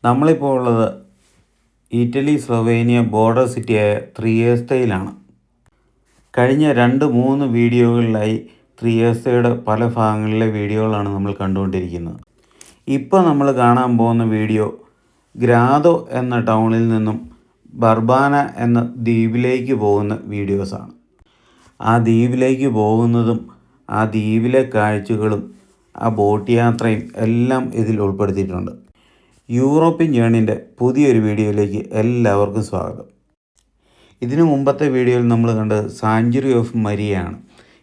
നമ്മളിപ്പോൾ ഉള്ളത് Italy Slovenia border സിറ്റിയായ ത്രിയേസ്തയിലാണ്. കഴിഞ്ഞ 2-3 വീഡിയോകളിലായി ത്രിയേസ്തയുടെ പല ഭാഗങ്ങളിലെ വീഡിയോകളാണ് നമ്മൾ കണ്ടുകൊണ്ടിരിക്കുന്നത്. ഇപ്പോൾ നമ്മൾ കാണാൻ പോകുന്ന വീഡിയോ ഗ്രാദോ എന്ന ടൗണിൽ നിന്നും ബർബാന എന്ന ദ്വീപിലേക്ക് പോകുന്ന വീഡിയോസാണ്. ആ ദ്വീപിലേക്ക് പോകുന്നതും ആ ദ്വീപിലെ കാഴ്ചകളും ആ ബോട്ട് യാത്രയും എല്ലാം ഇതിൽ ഉൾപ്പെടുത്തിയിട്ടുണ്ട്. യൂറോപ്യൻ ജേർണിൻ്റെ പുതിയൊരു വീഡിയോയിലേക്ക് എല്ലാവർക്കും സ്വാഗതം. ഇതിനു മുമ്പത്തെ വീഡിയോയിൽ നമ്മൾ കണ്ടത് സാഞ്ചുറി ഓഫ് മരിയയാണ്.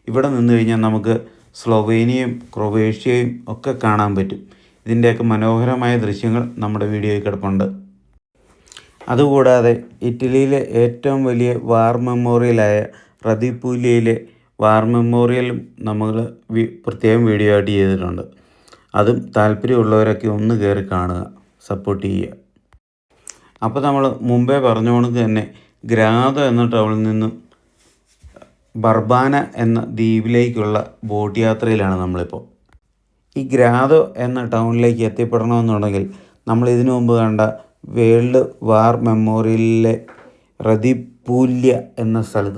ഇവിടെ നിന്ന് കഴിഞ്ഞാൽ നമുക്ക് സ്ലൊവേനിയയും ക്രൊയേഷ്യയും ഒക്കെ കാണാൻ പറ്റും. ഇതിൻ്റെയൊക്കെ മനോഹരമായ ദൃശ്യങ്ങൾ നമ്മുടെ വീഡിയോയിൽ കിടപ്പുണ്ട്. അതുകൂടാതെ ഇറ്റലിയിലെ ഏറ്റവും വലിയ വാർ മെമ്മോറിയലായ റദിപൂലിയയിലെ വാർ മെമ്മോറിയലും നമ്മൾ പ്രത്യേകം വീഡിയോ ആയിട്ട് ചെയ്തിട്ടുണ്ട്. അതും താല്പര്യമുള്ളവരൊക്കെ ഒന്ന് കയറി കാണുക, സപ്പോർട്ട് ചെയ്യുക. അപ്പോൾ നമ്മൾ മുമ്പേ പറഞ്ഞുകൊണ്ട് തന്നെ ഗ്രാദോ എന്ന ടൗണിൽ നിന്നും ബർബാന എന്ന ദ്വീപിലേക്കുള്ള ബോട്ട് യാത്രയിലാണ് നമ്മളിപ്പോൾ. ഈ ഗ്രാദോ എന്ന ടൗണിലേക്ക് എത്തിപ്പെടണമെന്നുണ്ടെങ്കിൽ നമ്മൾ ഇതിനു മുമ്പ് കണ്ട വേൾഡ് വാർ മെമ്മോറിയലിലെ റദിപൂല്യ എന്ന സ്ഥലത്ത്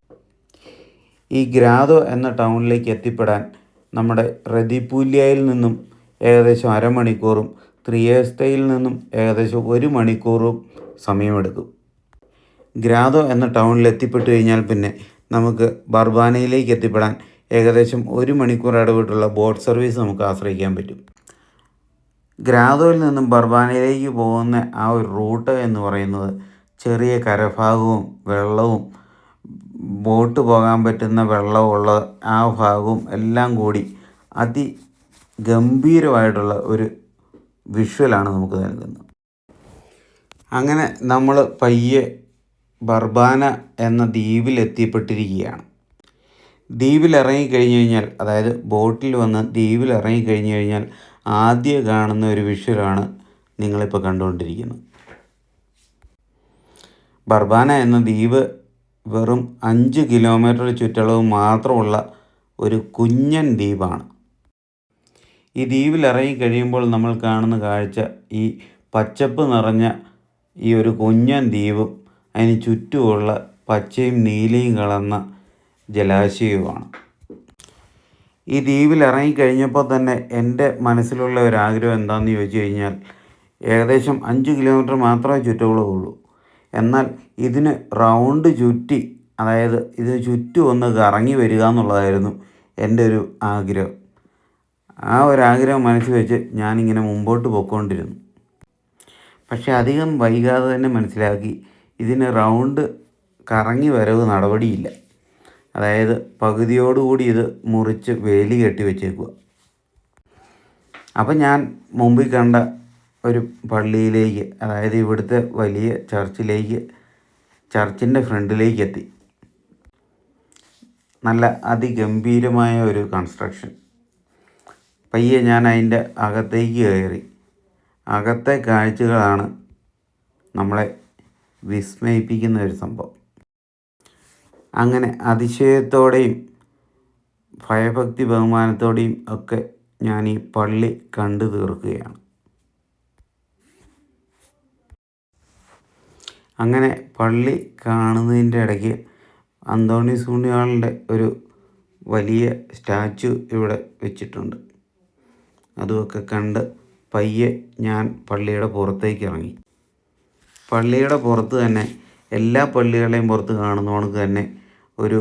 ഈ ഗ്രാദോ എന്ന ടൗണിലേക്ക് എത്തിപ്പെടാൻ നമ്മുടെ റദിപൂല്യയിൽ നിന്നും ഏകദേശം അരമണിക്കൂറും ത്രിയേസ്തയിൽ നിന്നും ഏകദേശം 1 മണിക്കൂറും സമയമെടുക്കും. ഗ്രാദോ എന്ന ടൗണിൽ എത്തിപ്പെട്ടു കഴിഞ്ഞാൽ പിന്നെ നമുക്ക് ബർബാനയിലേക്ക് എത്തിപ്പെടാൻ ഏകദേശം 1 മണിക്കൂർ ഇടവിട്ടുള്ള ബോട്ട് സർവീസ് നമുക്ക് ആശ്രയിക്കാൻ പറ്റും. ഗ്രാദോയിൽ നിന്നും ബർബാനയിലേക്ക് പോകുന്ന ആ ഒരു റൂട്ട് എന്ന് പറയുന്നത് ചെറിയ കരഭാഗവും വെള്ളവും ബോട്ട് പോകാൻ പറ്റുന്ന വെള്ളമുള്ള ആ ഭാഗവും എല്ലാം കൂടി അതിഗംഭീരമായിട്ടുള്ള ഒരു വിഷ്വലാണ് നമുക്ക് നൽകുന്നത്. അങ്ങനെ നമ്മൾ പയ്യെ ബർബാന എന്ന ദ്വീപിൽ എത്തിപ്പെട്ടിരിക്കുകയാണ്. ദ്വീപിൽ ഇറങ്ങിക്കഴിഞ്ഞ് കഴിഞ്ഞാൽ, അതായത് ബോട്ടിൽ വന്ന് ദ്വീപിൽ ഇറങ്ങിക്കഴിഞ്ഞ് കഴിഞ്ഞാൽ ആദ്യം കാണുന്ന ഒരു വിഷ്വലാണ് നിങ്ങളിപ്പോൾ കണ്ടുകൊണ്ടിരിക്കുന്നത്. ബർബാന എന്ന ദ്വീപ് വെറും 5 കിലോമീറ്റർ ചുറ്റളവ് മാത്രമുള്ള ഒരു കുഞ്ഞൻ ദ്വീപാണ്. ഈ ദ്വീപിൽ ഇറങ്ങിക്കഴിയുമ്പോൾ നമ്മൾ കാണുന്ന കാഴ്ച ഈ പച്ചപ്പ് നിറഞ്ഞ ഈ ഒരു കുഞ്ഞൻ ദ്വീപും അതിന് ചുറ്റുമുള്ള പച്ചയും നീലയും കലർന്ന ജലാശയവുമാണ്. ഈ ദ്വീപിൽ ഇറങ്ങിക്കഴിഞ്ഞപ്പോൾ തന്നെ എൻ്റെ മനസ്സിലുള്ള ഒരാഗ്രഹം എന്താണെന്ന് ചോദിച്ചു കഴിഞ്ഞാൽ, ഏകദേശം 5 കിലോമീറ്റർ മാത്രമേ ചുറ്റളവുള്ളൂ. എന്നാൽ ഇതിന് റൗണ്ട് ചുറ്റി, അതായത് ഇത് ചുറ്റും ഒന്ന് കറങ്ങി വരിക എന്നുള്ളതായിരുന്നു എൻ്റെ ഒരു ആഗ്രഹം. ആ ഒരാഗ്രഹം മനസ്സിൽ വെച്ച് ഞാനിങ്ങനെ മുമ്പോട്ട് പോയിക്കൊണ്ടിരുന്നു. പക്ഷേ അധികം വൈകാതെ തന്നെ മനസ്സിലാക്കി ഇതിന് റൗണ്ട് കറങ്ങി വരവ് നടപടിയില്ല. അതായത് പകുതിയോടുകൂടി ഇത് മുറിച്ച് വേലി കെട്ടി വെച്ചേക്കുക. അപ്പം ഞാൻ മുമ്പിൽ കണ്ട ഒരു പള്ളിയിലേക്ക്, അതായത് ഇവിടുത്തെ വലിയ ചർച്ചിൻ്റെ ഫ്രണ്ടിലേക്ക് എത്തി. നല്ല അതിഗംഭീരമായ ഒരു കൺസ്ട്രക്ഷൻ. പയ്യെ ഞാൻ അതിൻ്റെ അകത്തേക്ക് കയറി. അകത്തെ കാഴ്ചകളാണ് നമ്മളെ വിസ്മയിപ്പിക്കുന്ന ഒരു സംഭവം. അങ്ങനെ അതിശയത്തോടെയും ഭയഭക്തി ബഹുമാനത്തോടെയും ഒക്കെ ഞാൻ ഈ പള്ളി കണ്ടു തീർക്കുകയാണ്. അങ്ങനെ പള്ളി കാണുന്നതിൻ്റെ ഇടയ്ക്ക് അന്തോണീസ് പുണ്യാളൻ്റെ ഒരു വലിയ സ്റ്റാച്ചു ഇവിടെ വെച്ചിട്ടുണ്ട്. അതുമൊക്കെ കണ്ട് പയ്യെ ഞാൻ പള്ളിയുടെ പുറത്തേക്ക് ഇറങ്ങി. പള്ളിയുടെ പുറത്ത് തന്നെ എല്ലാ പള്ളികളെയും പുറത്ത് കാണുന്ന കണക്ക് തന്നെ ഒരു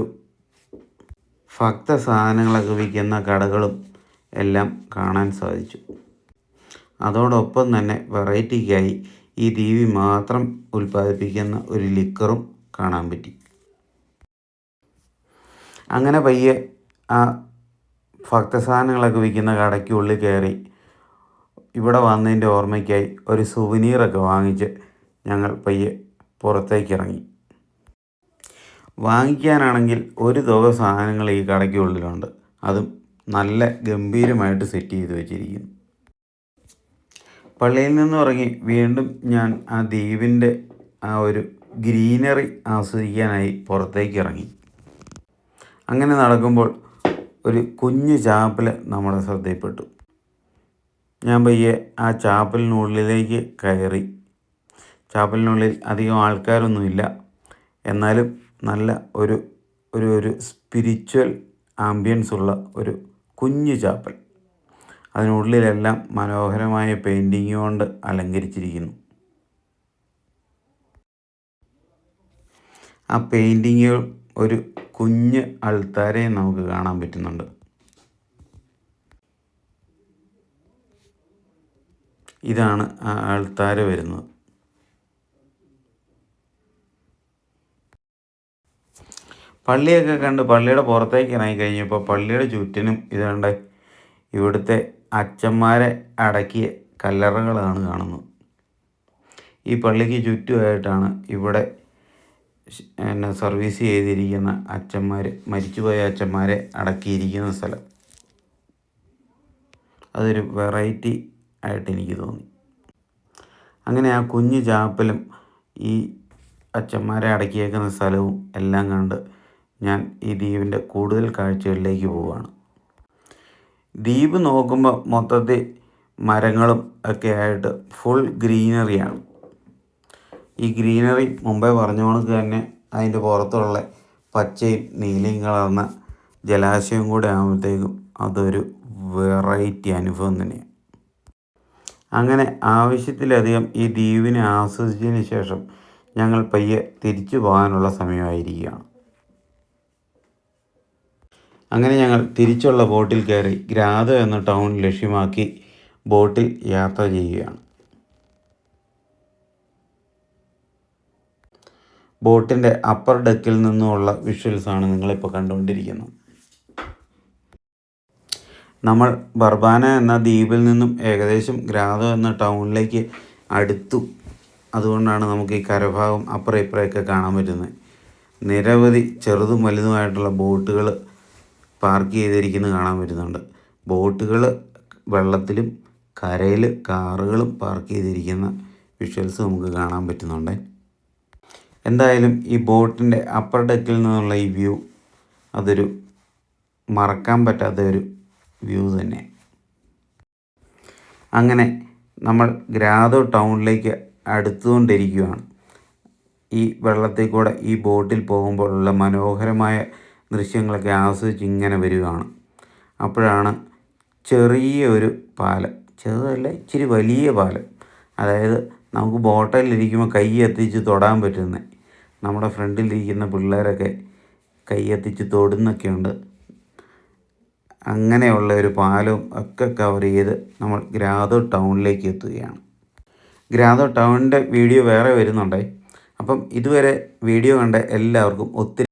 ഭക്ത സാധനങ്ങളൊക്കെ വിൽക്കുന്ന കടകളും എല്ലാം കാണാൻ സാധിച്ചു. അതോടൊപ്പം തന്നെ വെറൈറ്റിക്കായി ഈ ദ്വീപിൽ മാത്രം ഉൽപ്പാദിപ്പിക്കുന്ന ഒരു ലിക്കറും കാണാൻ പറ്റി. അങ്ങനെ പയ്യെ ആ ഭക്തസാധനങ്ങളൊക്കെ വിൽക്കുന്ന കടയ്ക്കുള്ളിൽ കയറി ഇവിടെ വന്നതിൻ്റെ ഓർമ്മയ്ക്കായി ഒരു സുവനീറൊക്കെ വാങ്ങിച്ച് ഞങ്ങൾ പയ്യെ പുറത്തേക്ക് ഇറങ്ങി. വാങ്ങിക്കാനാണെങ്കിൽ ഒരു തുക സാധനങ്ങൾ ഈ കടയ്ക്കുള്ളിലുണ്ട്. അതും നല്ല ഗംഭീരമായിട്ട് സെറ്റ് ചെയ്ത് വെച്ചിരിക്കുന്നു. പള്ളിയിൽ നിന്നും ഇറങ്ങി വീണ്ടും ഞാൻ ആ ദ്വീപിൻ്റെ ആ ഒരു ഗ്രീനറി ആസ്വദിക്കാനായി പുറത്തേക്ക് ഇറങ്ങി. അങ്ങനെ നടക്കുമ്പോൾ ഒരു കുഞ്ഞു ചാപ്പൽ നമ്മുടെ ശ്രദ്ധയിൽപ്പെട്ടു. ഞാൻ പയ്യെ ആ ചാപ്പലിനുള്ളിലേക്ക് കയറി ചാപ്പലിനുള്ളിൽ അധികം ആൾക്കാരൊന്നുമില്ല. എന്നാലും നല്ല ഒരു ഒരു ഒരു സ്പിരിച്വൽ ആംബിയൻസ് ഉള്ള ഒരു കുഞ്ഞു ചാപ്പൽ. അതിനുള്ളിലെല്ലാം മനോഹരമായ പെയിൻറ്റിങ് കൊണ്ട് അലങ്കരിച്ചിരിക്കുന്നു. ആ പെയിൻറ്റിങ്ങുകൾ ഒരു കുഞ്ഞ് അൾത്താരയും നമുക്ക് കാണാൻ പറ്റുന്നുണ്ട്. ഇതാണ് ആ അൾത്താര വരുന്നത്. പള്ളിയൊക്കെ കണ്ട് പള്ളിയുടെ പുറത്തേക്ക് ഇറങ്ങി കഴിഞ്ഞപ്പോൾ പള്ളിയുടെ ചുറ്റിനും ഇതുകൊണ്ട് ഇവിടുത്തെ അച്ഛന്മാരെ അടക്കിയ കല്ലറകളാണ് കാണുന്നത്. ഈ പള്ളിക്ക് ചുറ്റുമായിട്ടാണ് ഇവിടെ സർവീസ് ചെയ്തിരിക്കുന്ന അച്ഛന്മാർ, മരിച്ചുപോയ അച്ഛന്മാരെ അടക്കിയിരിക്കുന്ന സ്ഥലം. അതൊരു വെറൈറ്റി ആയിട്ട് എനിക്ക് തോന്നി. അങ്ങനെ ആ കുഞ്ഞു ചാപ്പലും ഈ അച്ഛന്മാരെ അടക്കിയേക്കുന്ന സ്ഥലവും എല്ലാം കണ്ട് ഞാൻ ഈ ദ്വീപിൻ്റെ കൂടുതൽ കാഴ്ചകളിലേക്ക് പോവുകയാണ്. ദ്വീപ് നോക്കുമ്പോൾ മൊത്തത്തിൽ മരങ്ങളും ഒക്കെ ആയിട്ട് ഫുൾ ഗ്രീനറിയാണ്. ഈ ഗ്രീനറി മുമ്പേ പറഞ്ഞ കണക്ക് തന്നെ അതിൻ്റെ പുറത്തുള്ള പച്ചയും നീലയും കളർന്ന ജലാശയം കൂടെ ആകുമ്പോഴത്തേക്കും അതൊരു വെറൈറ്റി അനുഭവം തന്നെയാണ്. അങ്ങനെ ആവശ്യത്തിലധികം ഈ ദ്വീപിനെ ആസ്വദിച്ചതിന് ശേഷം ഞങ്ങൾ പയ്യെ തിരിച്ചു പോകാനുള്ള സമയമായിരിക്കുകയാണ്. അങ്ങനെ ഞങ്ങൾ തിരിച്ചുള്ള ബോട്ടിൽ കയറി ഗ്രാദോ എന്ന ടൗൺ ലക്ഷ്യമാക്കി ബോട്ടിൽ യാത്ര ചെയ്യുകയാണ്. ബോട്ടിൻ്റെ അപ്പർ ഡെക്കിൽ നിന്നുമുള്ള വിഷ്വൽസാണ് നിങ്ങളിപ്പോൾ കണ്ടുകൊണ്ടിരിക്കുന്നത്. നമ്മൾ ബർബാന എന്ന ദ്വീപിൽ നിന്നും ഏകദേശം ഗ്രാദോ എന്ന ടൗണിലേക്ക് അടുത്തു. അതുകൊണ്ടാണ് നമുക്ക് ഈ കരഭാഗം അപ്പുറം ഇപ്പുറമൊക്കെ കാണാൻ പറ്റുന്നത്. നിരവധി ചെറുതും വലുതുമായിട്ടുള്ള ബോട്ടുകൾ പാർക്ക് ചെയ്തിരിക്കുന്നത് കാണാൻ പറ്റുന്നുണ്ട്. ബോട്ടുകൾ വെള്ളത്തിലും കരയിൽ കാറുകളും പാർക്ക് ചെയ്തിരിക്കുന്ന വിഷ്വൽസ് നമുക്ക് കാണാൻ പറ്റുന്നുണ്ട്. എന്തായാലും ഈ ബോട്ടിൻ്റെ അപ്പർ ഡെക്കിൽ നിന്നുള്ള ഈ വ്യൂ അതൊരു മറക്കാൻ പറ്റാത്ത ഒരു വ്യൂ തന്നെ. അങ്ങനെ നമ്മൾ ഗ്രാദോ ടൗണിലേക്ക് അടുത്തുകൊണ്ടിരിക്കുകയാണ്. ഈ വെള്ളത്തിൽ കൂടെ ഈ ബോട്ടിൽ പോകുമ്പോഴുള്ള മനോഹരമായ ദൃശ്യങ്ങളൊക്കെ ആസ്വദിച്ച് ഇങ്ങനെ വരികയാണ്. അപ്പോഴാണ് ചെറിയ ഒരു പാലം, ചെറുതല്ല ഇച്ചിരി വലിയ പാലം, അതായത് നമുക്ക് ബോട്ടിലിരിക്കുമ്പോൾ കൈ എത്തിച്ച് തൊടാൻ പറ്റുന്നത്. നമ്മുടെ ഫ്രണ്ടിലിരിക്കുന്ന പിള്ളേരൊക്കെ കൈ എത്തിച്ച് തൊടുന്നൊക്കെയുണ്ട്. അങ്ങനെയുള്ള ഒരു പാലവും ഒക്കെ കവർ ചെയ്ത് നമ്മൾ ഗ്രാദോ ടൗണിലേക്ക് എത്തുകയാണ്. ഗ്രാദോ ടൗണിൻ്റെ വീഡിയോ വേറെ വരുന്നുണ്ട്. അപ്പം ഇതുവരെ വീഡിയോ കണ്ട എല്ലാവർക്കും ഒത്തിരി